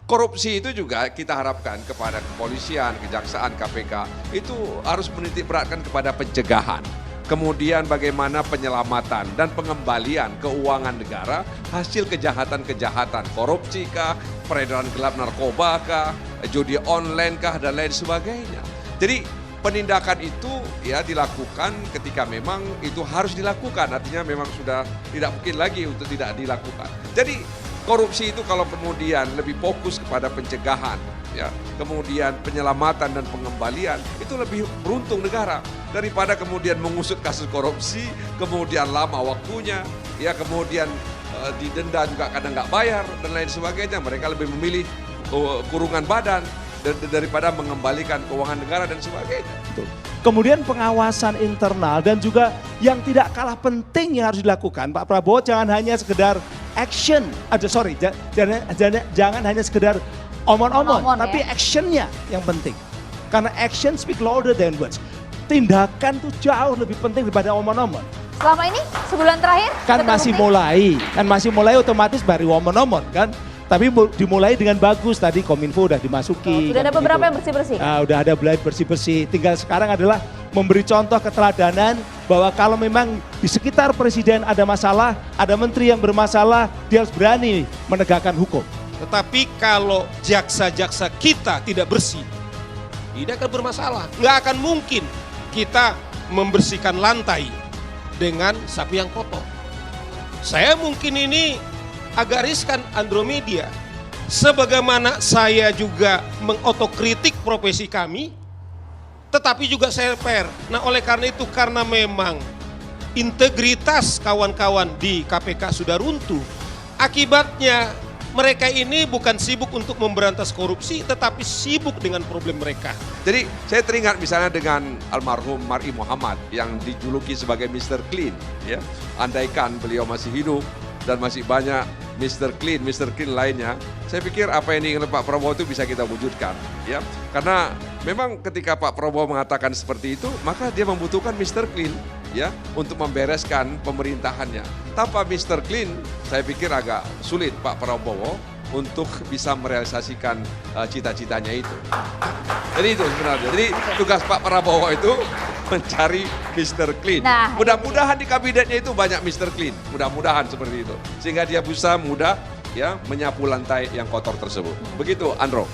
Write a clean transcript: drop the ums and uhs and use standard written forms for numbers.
korupsi itu juga kita harapkan kepada kepolisian, kejaksaan, KPK itu harus menitik beratkan kepada pencegahan. Kemudian bagaimana penyelamatan dan pengembalian keuangan negara hasil kejahatan-kejahatan, korupsi kah, peredaran gelap narkoba kah, judi online kah, dan lain sebagainya. Jadi penindakan itu ya dilakukan ketika memang itu harus dilakukan, artinya memang sudah tidak mungkin lagi untuk tidak dilakukan. Jadi korupsi itu kalau kemudian lebih fokus kepada pencegahan, ya, kemudian penyelamatan dan pengembalian, itu lebih beruntung negara daripada kemudian mengusut kasus korupsi, kemudian lama waktunya, ya, kemudian didenda juga kadang nggak bayar dan lain sebagainya. Mereka lebih memilih kurungan badan daripada mengembalikan keuangan negara dan sebagainya. Kemudian pengawasan internal dan juga yang tidak kalah penting yang harus dilakukan, Pak Prabowo jangan hanya sekedar action, jangan hanya sekedar omong-omong, tapi actionnya yang penting. Karena action speak louder than words. Tindakan tuh jauh lebih penting daripada omong-omong. Selama ini sebulan terakhir Kan masih mulai otomatis baru omong-omong kan. Tapi dimulai dengan bagus, tadi Kominfo udah dimasuki. Sudah ada beberapa yang bersih-bersih. Udah ada mulai bersih-bersih. Tinggal sekarang adalah memberi contoh keteladanan bahwa kalau memang di sekitar presiden ada masalah, ada menteri yang bermasalah, dia harus berani menegakkan hukum. Tetapi kalau jaksa-jaksa kita tidak bersih, tidak akan bermasalah. Nggak akan mungkin kita membersihkan lantai dengan sapu yang kotor. Saya mungkin ini agak riskan Andromedia. Sebagaimana saya juga mengotokritik profesi kami, tetapi juga saya fair. Nah oleh karena itu, karena memang integritas kawan-kawan di KPK sudah runtuh, akibatnya mereka ini bukan sibuk untuk memberantas korupsi, tetapi sibuk dengan problem mereka. Jadi saya teringat misalnya dengan almarhum Mar'i Muhammad yang dijuluki sebagai Mr. Clean, ya. Andaikan beliau masih hidup dan masih banyak Mr. Clean lainnya, saya pikir apa yang diinginkan Pak Prabowo itu bisa kita wujudkan, ya. Karena memang ketika Pak Prabowo mengatakan seperti itu, maka dia membutuhkan Mr. Clean, ya, untuk membereskan pemerintahannya. Tanpa Mr. Clean, saya pikir agak sulit Pak Prabowo untuk bisa merealisasikan cita-citanya itu. Jadi itu sebenarnya. Jadi tugas Pak Prabowo itu mencari Mr. Clean. Nah, Mudah-mudahan di kabinetnya itu banyak Mr. Clean. Mudah-mudahan seperti itu. Sehingga dia bisa mudah ya menyapu lantai yang kotor tersebut. Begitu Andro.